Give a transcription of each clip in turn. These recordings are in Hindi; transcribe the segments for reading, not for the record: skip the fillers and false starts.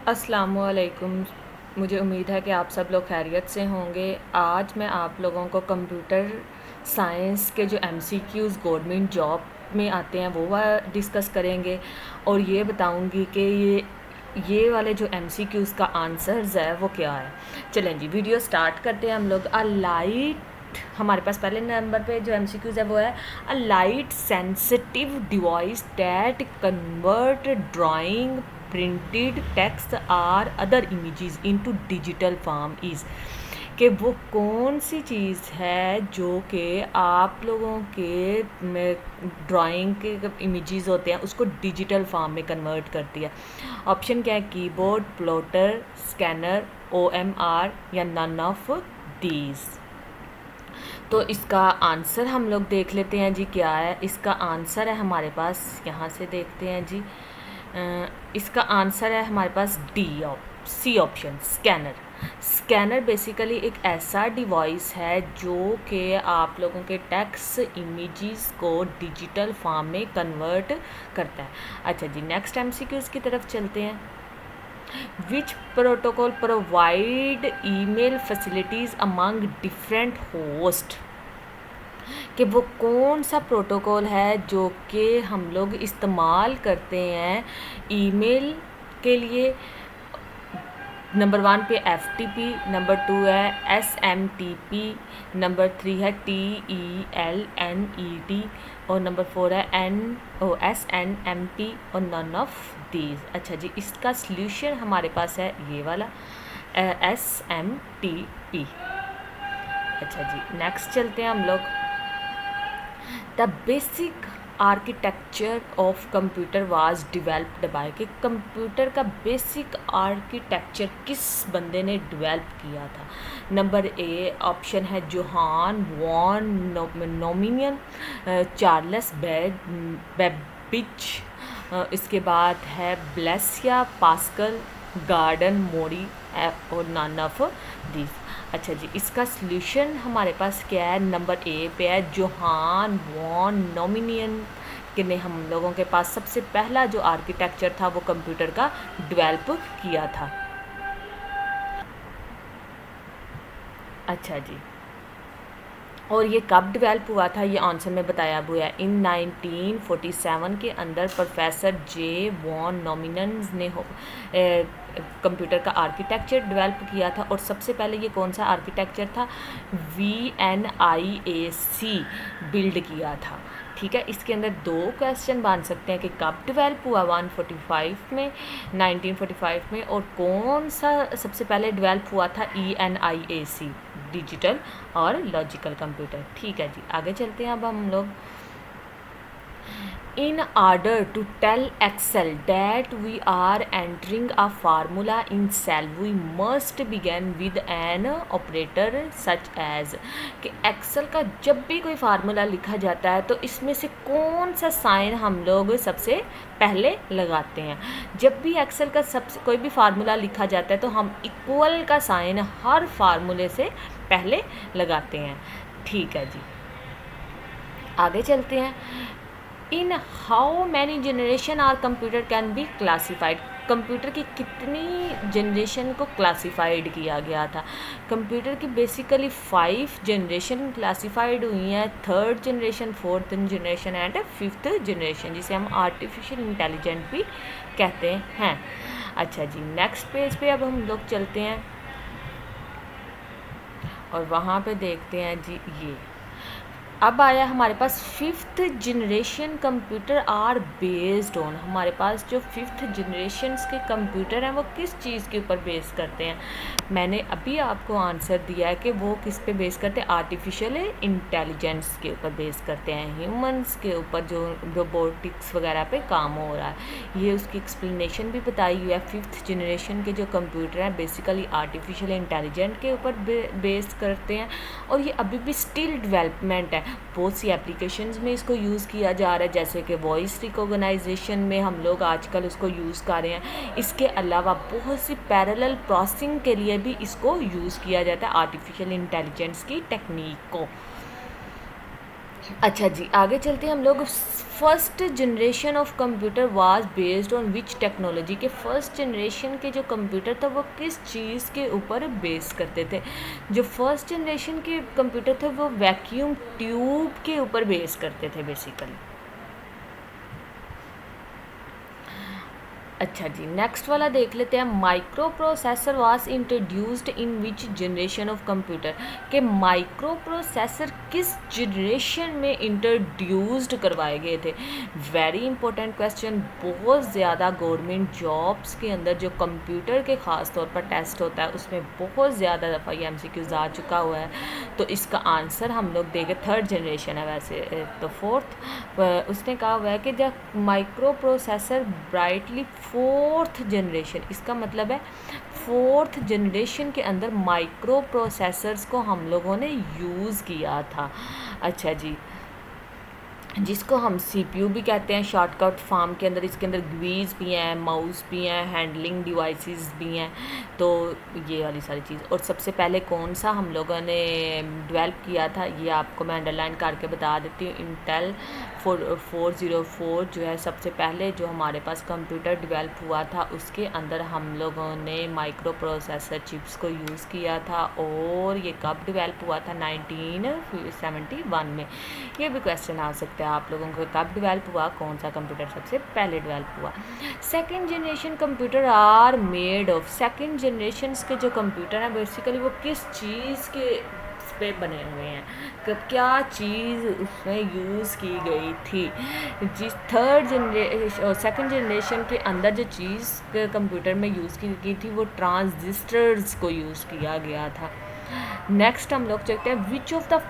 अस्सलामुअलैकुम। मुझे उम्मीद है कि आप सब लोग खैरियत से होंगे। आज मैं आप लोगों को कंप्यूटर साइंस के जो एमसीक्यूज़ गवर्नमेंट जॉब में आते हैं वो डिस्कस करेंगे और ये बताऊंगी कि ये वाले जो एमसीक्यूज़ का आंसर्स है वो क्या है। चलें जी, वीडियो स्टार्ट करते हैं हम लोग। अ लाइट, हमारे पास पहले नंबर पे जो एमसीक्यूज़ है वो है a light sensitive device that convert drawing printed text or other images into digital form is, कि वो कौन सी चीज़ है जो कि आप लोगों के ड्राइंग के इमेजेस होते हैं उसको डिजिटल फॉर्म में कन्वर्ट करती है। ऑप्शन क्या है? कीबोर्ड, प्लॉटर, स्कैनर, ओएमआर या नन ऑफ दीज। तो इसका आंसर हम लोग देख लेते हैं जी, क्या है इसका आंसर है हमारे पास। यहाँ से देखते हैं जी, इसका आंसर है हमारे पास C option, scanner. Scanner basically एक ऐसा डिवाइस है जो कि आप लोगों के टेक्स्ट इमेजेस को डिजिटल फॉर्म में कन्वर्ट करता है। अच्छा जी, नेक्स्ट एमसीक्यूज़ की तरफ चलते हैं। विच protocol provide email facilities among different host, कि वो कौन सा प्रोटोकॉल है जो कि हम लोग इस्तेमाल करते हैं ईमेल के लिए। नंबर 1 पे FTP, नंबर 2 है SMTP, नंबर 3 है TELNET और नंबर 4 है SNMP और नन ऑफ दीज। अच्छा जी, इसका सल्यूशन हमारे पास है ये वाला SMTP। अच्छा जी, नेक्स्ट चलते हैं हम लोग। The basic architecture of computer was developed by, कि कंप्यूटर का बेसिक आर्किटेक्चर किस बंदे ने डेवलप किया था। नंबर ए ऑप्शन है Johann von Neumann, Charles Babbage, इसके बाद है ब्लेसिया पास्कल, गार्डन मोरी और नन ऑफ दिस। अच्छा जी, इसका सल्यूशन हमारे पास क्या है? नंबर ए पे है जोहान वॉन नोमिनियन, कि ने हम लोगों के पास सबसे पहला जो आर्किटेक्चर था वो कंप्यूटर का डेवलप किया था। अच्छा जी, और ये कब डेवलप हुआ था ये आंसर में बताया हुआ है। इन 1947 के अंदर प्रोफेसर जे वॉन नोमिनन ने कंप्यूटर का आर्किटेक्चर डेवलप किया था। और सबसे पहले ये कौन सा आर्किटेक्चर था? VNIAC बिल्ड किया था। ठीक है, इसके अंदर दो क्वेश्चन बन सकते हैं कि कब डेवलप हुआ 145 में 1945 में, और कौन सा सबसे पहले डेवलप हुआ था ENIAC, डिजिटल और लॉजिकल कंप्यूटर। ठीक है जी, आगे चलते हैं अब हम लोग। In order to tell Excel that we are entering a formula in cell, we must begin with an operator such as, कि Excel का जब भी कोई फार्मूला लिखा जाता है तो इसमें से कौन सा साइन हम लोग सबसे पहले लगाते हैं। जब भी Excel का सबसे कोई भी फार्मूला लिखा जाता है तो हम इक्वल का साइन हर फार्मूले से पहले लगाते हैं। ठीक है जी, आगे चलते हैं। In how many generation are computer can be classified, computer की कितनी जनरेशन को क्लासीफाइड किया गया था। कंप्यूटर की बेसिकली 5 जनरेशन क्लासीफाइड हुई हैं, 3rd generation, 4th generation and 5th generation, जिसे हम आर्टिफिशियल इंटेलिजेंट भी कहते हैं। अच्छा जी, नेक्स्ट पेज पे अब हम लोग चलते हैं और वहाँ पे देखते हैं जी, ये अब आया हमारे पास 5th generation computer are based on. हमारे पास जो 5th जनरेशन्स के कंप्यूटर हैं वो किस चीज़ के ऊपर बेस करते हैं? मैंने अभी आपको आंसर दिया है कि वो किस पे बेस करते हैं, आर्टिफिशियल इंटेलिजेंस के ऊपर बेस करते हैं, ह्यूमंस के ऊपर जो रोबोटिक्स वगैरह पे काम हो रहा है। ये उसकी एक्सप्लेनेशन भी बताई हुई है। 5th जनरेशन के जो कंप्यूटर हैं बेसिकली आर्टिफिशियल इंटेलिजेंट के ऊपर बेस करते हैं और ये अभी भी स्टिल डेवलपमेंट है। बहुत सी एप्लीकेशंस में इसको यूज़ किया जा रहा है, जैसे कि वॉइस रिकॉग्नाइजेशन में हम लोग आजकल उसको यूज़ कर रहे हैं। इसके अलावा बहुत सी पैरेलल प्रोसेसिंग के लिए भी इसको यूज़ किया जाता है, आर्टिफिशियल इंटेलिजेंस की टेक्निक को। अच्छा जी, आगे चलते हैं हम लोग। First generation of computer was based on which technology, के फर्स्ट जनरेशन के जो कंप्यूटर था वो किस चीज़ के ऊपर बेस करते थे। जो फर्स्ट जनरेशन के कंप्यूटर थे वो वैक्यूम ट्यूब के ऊपर बेस करते थे बेसिकली। अच्छा जी, नेक्स्ट वाला देख लेते हैं। Micro processor was introduced in which generation of computer, के माइक्रो प्रोसेसर किस जनरेशन में इंट्रोड्यूस्ड करवाए गए थे। Very important question. बहुत ज़्यादा गवर्नमेंट जॉब्स के अंदर जो कंप्यूटर के ख़ास तौर पर टेस्ट होता है उसमें बहुत ज़्यादा दफ़ा ये MCQs आ चुका हुआ है। तो इसका आंसर हम लोग देंगे थर्ड जनरेशन है वैसे तो फोर्थ। उसने कहा हुआ है कि जब micro processor brightly fourth generation, इसका मतलब है फोर्थ जनरेशन के अंदर माइक्रो प्रोसेसर्स को हम लोगों ने यूज़ किया था। अच्छा जी, जिसको हम CPU भी कहते हैं शॉर्टकट फॉर्म के अंदर। इसके अंदर ग्वीज भी हैं, माउस भी हैं, हैंडलिंग डिवाइसेस भी हैं। तो ये वाली सारी चीज़। और सबसे पहले कौन सा हम लोगों ने डेवलप किया था ये आपको मैं अंडरलाइन करके बता देती हूँ। इंटेल 404 जो है सबसे पहले जो हमारे पास कंप्यूटर डेवलप हुआ था उसके अंदर हम लोगों ने माइक्रो प्रोसेसर चिप्स को यूज़ किया था। और ये कब डेवलप हुआ था? 1971 में। ये भी क्वेश्चन आ सकता है आप लोगों को, कब डेवलप हुआ, कौन सा कंप्यूटर सबसे पहले डेवलप हुआ। Second generation computer are made of, second generation के जो कंप्यूटर हैं बेसिकली वो किस चीज़ के पे बने हुए हैं, कब क्या चीज़ उसमें यूज़ की गई थी। जिस थर्ड जनरेशन सेकेंड जनरेशन के अंदर जो चीज़ कंप्यूटर में यूज़ की गई थी वो ट्रांजिस्टर्स को यूज़ किया गया था। नेक्स्ट हम लोग चलते हैं। Which of the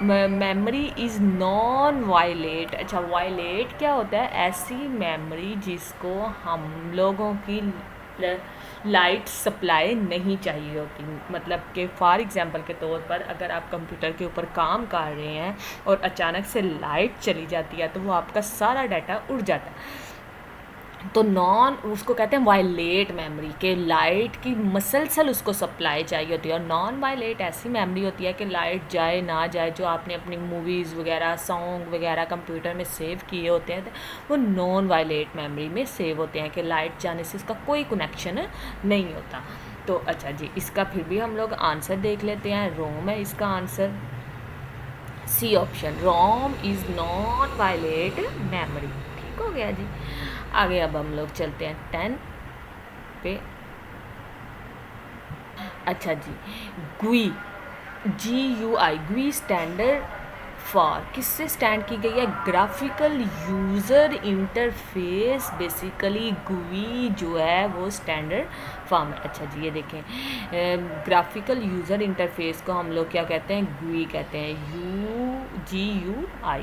memory is non volatile. अच्छा, वायलेट क्या होता है? ऐसी मेमोरी जिसको हम लोगों की लाइट सप्लाई नहीं चाहिए होती। मतलब कि फॉर एग्ज़ाम्पल के तौर पर अगर आप कंप्यूटर के ऊपर काम कर रहे हैं और अचानक से लाइट चली जाती है तो वो आपका सारा डाटा उड़ जाता है। तो नॉन उसको कहते हैं वायलेट मेमोरी, के लाइट की मसलसल उसको सप्लाई चाहिए होती है। और नॉन वायलेट ऐसी मेमोरी होती है कि लाइट जाए ना जाए, जो आपने अपनी मूवीज़ वगैरह सॉन्ग वगैरह कंप्यूटर में सेव किए होते हैं वो नॉन वायलेट मेमोरी में सेव होते हैं कि लाइट जाने से इसका कोई कनेक्शन नहीं होता। तो अच्छा जी, इसका फिर भी हम लोग आंसर देख लेते हैं। रोम है इसका answer, C option. ROM is non volatile memory. ठीक हो गया जी। आगे अब हम लोग चलते हैं 10 पे। अच्छा जी, GUI, GUI, GUI standard for, किससे स्टैंड की गई है? Graphical user interface. Basically GUI जो है वो स्टैंडर्ड फॉर्म है। अच्छा जी, ये देखें, ग्राफिकल यूज़र इंटरफेस को हम लोग क्या कहते हैं? GUI कहते हैं, GUI।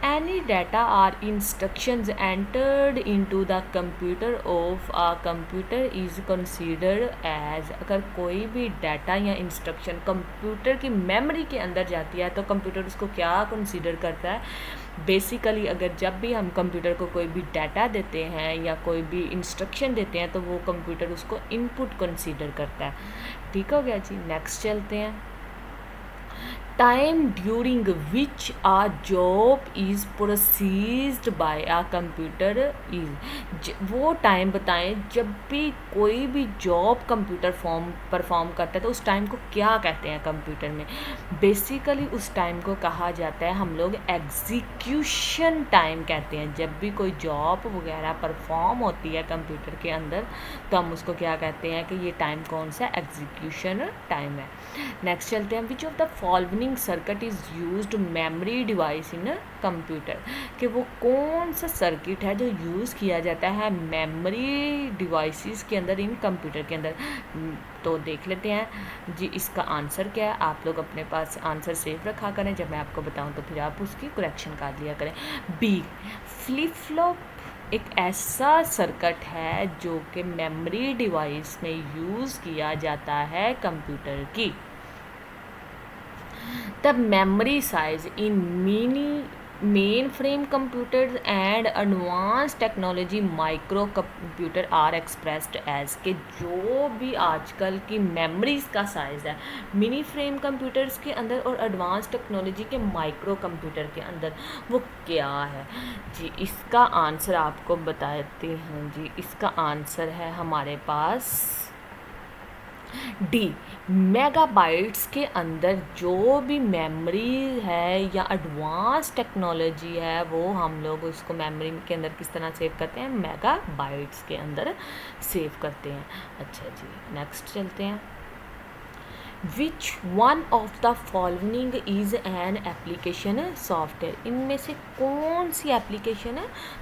Any data or instructions entered into the computer of a computer is considered as, अगर कोई भी डाटा या इंस्ट्रक्शन कंप्यूटर की मेमोरी के अंदर जाती है तो कंप्यूटर उसको क्या कंसीडर करता है? बेसिकली अगर जब भी हम कंप्यूटर को कोई भी डाटा देते हैं या कोई भी इंस्ट्रक्शन देते हैं तो वो कंप्यूटर उसको इनपुट कंसीडर करता है। ठीक हो गया जी। नेक्स्ट चलते हैं। Time during which a job is processed by a computer is, वो टाइम बताएं जब भी कोई भी जॉब कंप्यूटर परफॉर्म करता है तो उस टाइम को क्या कहते हैं कंप्यूटर में? बेसिकली उस टाइम को कहा जाता है हम लोग एग्जीक्यूशन टाइम कहते हैं। जब भी कोई जॉब वगैरह परफॉर्म होती है कंप्यूटर के अंदर तो हम उसको क्या कहते हैं कि ये टाइम कौन सा? एग्जीक्यूशन टाइम है। नेक्स्ट चलते हैं। Which of the following circuit is used memory device in computer, कि वो कौन सा सर्किट है जो यूज़ किया जाता है मेमोरी डिवाइसेस के अंदर इन कंप्यूटर के अंदर? तो देख लेते हैं जी इसका आंसर क्या है। आप लोग अपने पास आंसर सेव रखा करें, जब मैं आपको बताऊं तो फिर आप उसकी करेक्शन कर लिया करें। बी, फ्लिप फ्लॉप एक ऐसा सर्किट है जो कि मेमोरी डिवाइस में यूज़ किया जाता है कंप्यूटर की। The memory size in mainframe computer and advance technology micro computer are expressed as के जो भी आजकल की मेमोरीज का साइज़ है मिनी फ्रेम कंप्यूटर्स के अंदर और एडवांस टेक्नोलॉजी के माइक्रो कंप्यूटर के अंदर वो क्या है जी। इसका आंसर आपको बताते हैं जी। इसका आंसर है हमारे पास डी। मेगाबाइट्स के अंदर जो भी मेमोरी है या एडवांस टेक्नोलॉजी है वो हम लोग उसको मेमोरी के अंदर किस तरह सेव करते हैं, मेगाबाइट्स के अंदर सेव करते हैं। अच्छा जी नेक्स्ट चलते हैं। Which one of the following is an application software. इनमें से कौन सी एप्लीकेशन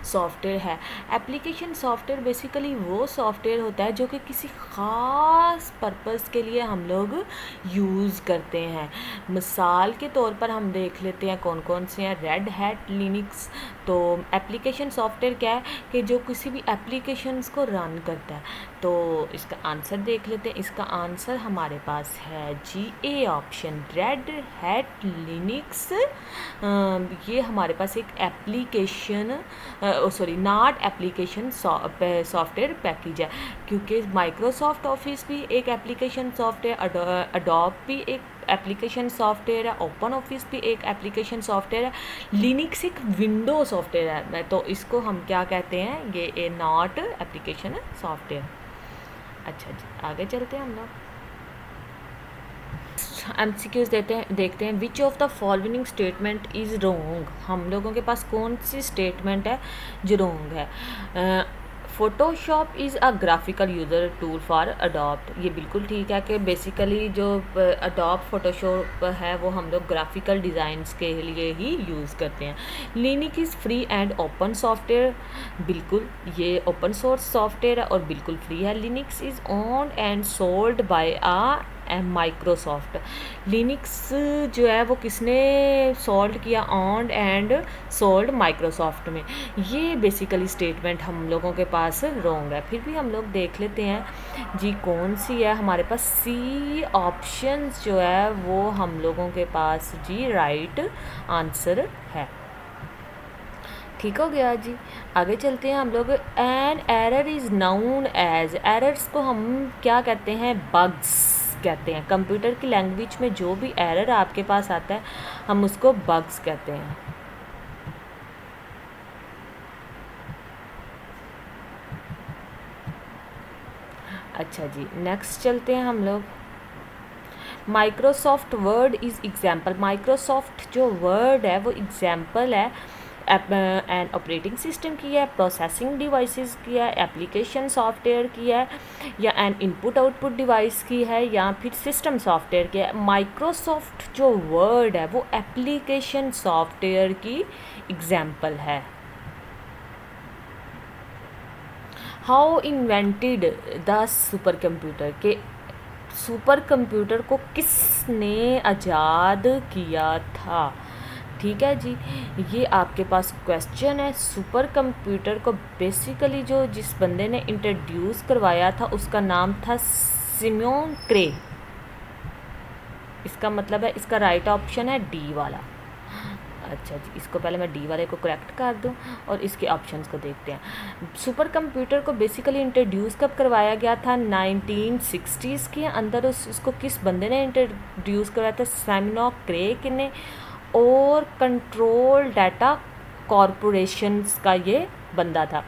सॉफ्टवेयर है। एप्लीकेशन सॉफ्टवेयर बेसिकली वो सॉफ्टवेयर होता है जो कि किसी ख़ास पर्पज़ के लिए हम लोग यूज़ करते हैं। मिसाल के तौर पर हम देख लेते हैं कौन कौन से हैं। Red Hat Linux. तो एप्लीकेशन सॉफ्टवेयर क्या है कि जो किसी भी एप्लीकेशंस को रन करता है। तो इसका आंसर देख लेते हैं। इसका आंसर हमारे पास है जी A option, Red Hat Linux. ये हमारे पास एक application not application software package है, क्योंकि माइक्रोसॉफ्ट ऑफिस भी एक एप्लीकेशन सॉफ्टवेयर, अडोब भी एक एप्लीकेशन सॉफ्टवेयर है, ओपन ऑफिस भी एक एप्लीकेशन सॉफ्टवेयर है, लिनक्स एक विंडो सॉफ्टवेयर है। तो इसको हम क्या कहते हैं, ये ए नॉट एप्लीकेशन सॉफ्टवेयर। अच्छा जी आगे चलते हैं हम लोग। MCQs देखते हैं। Which of the following statement is wrong. हम लोगों के पास कौन सी स्टेटमेंट है जो रॉन्ग है। Photoshop is a graphical user tool for adopt. ये बिल्कुल ठीक है कि बेसिकली जो अडोप्ट फ़ोटोशॉप है वो हम लोग ग्राफिकल डिज़ाइंस के लिए ही यूज़ करते हैं। Linux is free and open software. बिल्कुल ये ओपन सोर्स सॉफ्टवेयर है और बिल्कुल फ्री है। Linux is owned and sold by Microsoft. Linux जो है वो किसने सोल्ड किया, ऑन्ड एंड सोल्ड माइक्रोसॉफ्ट में। ये बेसिकली स्टेटमेंट हम लोगों के पास रॉन्ग है। फिर भी हम लोग देख लेते हैं जी कौन सी है हमारे पास। सी ऑप्शंस जो है वो हम लोगों के पास जी राइट आंसर है। ठीक हो गया जी। आगे चलते हैं हम लोग। An error is known as. Errors को हम क्या कहते हैं, बग्स कहते हैं। कंप्यूटर की लैंग्वेज में जो भी एरर आपके पास आता है हम उसको बग्स कहते हैं। अच्छा जी नेक्स्ट चलते हैं हम लोग। Microsoft word is example. Microsoft जो वर्ड है वो एग्जाम्पल है एन ऑपरेटिंग सिस्टम की है, प्रोसेसिंग डिवाइसेस की है, एप्लीकेशन सॉफ्टवेयर की है, या एन इनपुट आउटपुट डिवाइस की है, या फिर सिस्टम सॉफ्टवेयर की है। माइक्रोसॉफ्ट जो वर्ड है वो एप्लीकेशन सॉफ्टवेयर की एग्जाम्पल है। How invented the super computer. के सुपर कंप्यूटर को किसने आज़ाद किया था। ठीक है जी, ये आपके पास क्वेश्चन है। सुपर कंप्यूटर को बेसिकली जो जिस बंदे ने इंट्रोड्यूस करवाया था उसका नाम था सिमोन क्रे। इसका मतलब है, इसका राइट ऑप्शन है डी वाला। अच्छा जी, इसको पहले मैं डी वाले को करेक्ट कर दूं और इसके ऑप्शंस को देखते हैं। सुपर कंप्यूटर को बेसिकली इंट्रोड्यूस कब करवाया गया था, 1960s के अंदर। उसको किस बंदे ने इंट्रोड्यूस करवाया था, सिमोन क्रे ने, और कंट्रोल डाटा कॉरपोरेशंस का ये बंदा था।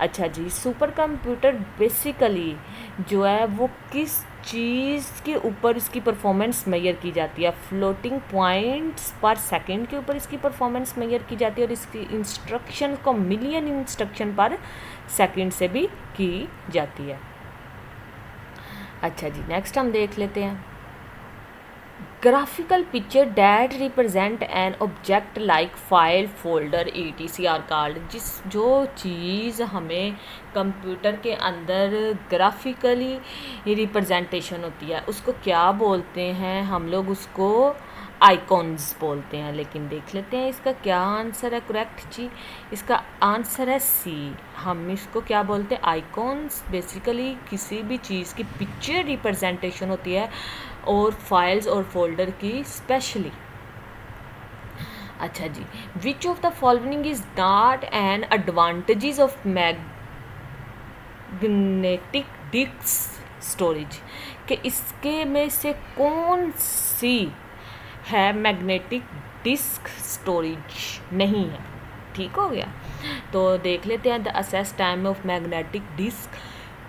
अच्छा जी, सुपर कंप्यूटर बेसिकली जो है वो किस चीज़ के ऊपर इसकी परफॉर्मेंस मेजर की जाती है, फ्लोटिंग पॉइंट्स पर सेकंड के ऊपर इसकी परफॉर्मेंस मेजर की जाती है, और इसकी इंस्ट्रक्शन को मिलियन इंस्ट्रक्शन पर सेकंड से भी की जाती है। अच्छा जी नेक्स्ट हम देख लेते हैं। Graphical picture that represent an object like file, folder, ETC are called. जो चीज़ हमें कंप्यूटर के अंदर ग्राफिकली रिप्रेजेंटेशन होती है उसको क्या बोलते हैं, हम लोग उसको आइकॉन्स बोलते हैं। लेकिन देख लेते हैं इसका क्या आंसर है करेक्ट जी। इसका आंसर है सी। हम इसको क्या बोलते हैं, आइकॉन्स। बेसिकली किसी भी चीज़ की पिक्चर रिप्रेजेंटेशन होती है और फाइल्स और फोल्डर की स्पेशली। अच्छा जी, which of the following is not an advantages of magnetic disk storage, कि इसके में से कौन सी है मैग्नेटिक डिस्क स्टोरेज नहीं है। ठीक हो गया, तो देख लेते हैं। The assess time of magnetic disc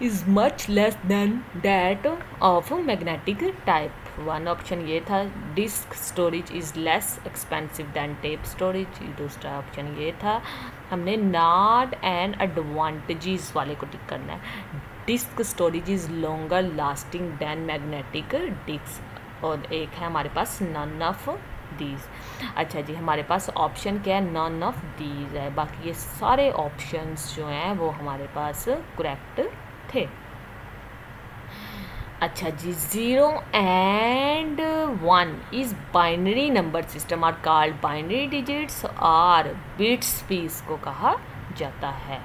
is much less than that of magnetic type. One option ये था, disc storage is less expensive than tape storage. दूसरा ऑप्शन ये था, हमने नॉट एन एडवांटेजेस वाले को टिक करना है। Disk storage is longer lasting than magnetic disk, और एक है हमारे पास नन ऑफ दीज। अच्छा जी, हमारे पास ऑप्शन क्या है, नन ऑफ दीज है। बाकी ये सारे ऑप्शंस जो हैं वो हमारे पास करेक्ट थे। अच्छा जी, 0 and 1 is binary number system are called binary digits और बिट्स भी इसको कहा जाता है।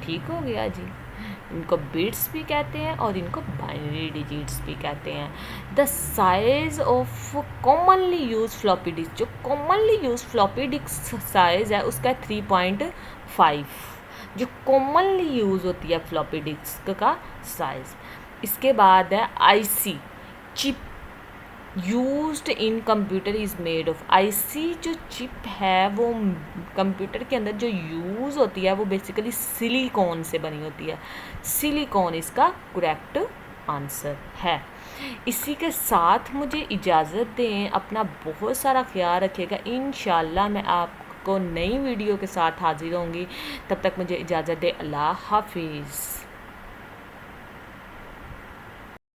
ठीक हो गया जी, इनको बिट्स भी कहते हैं और इनको बाइनरी डिजिट्स भी कहते हैं। The size of commonly use floppy disk, जो commonly use floppy disk size है उसका 3.5, जो कॉमनली यूज़ होती है फ्लॉपी डिस्क का साइज़। इसके बाद है IC, chip used in computer is made of. IC जो चिप है वो कंप्यूटर के अंदर जो यूज़ होती है वो बेसिकली सिलिकॉन से बनी होती है। सिलिकॉन इसका करेक्ट आंसर है। इसी के साथ मुझे इजाज़त दें, अपना बहुत सारा ख्याल रखिएगा। इंशाल्लाह मैं आपको नई वीडियो के साथ हाजिर होंगी, तब तक मुझे इजाज़त दें। अल्लाह हाफिज़।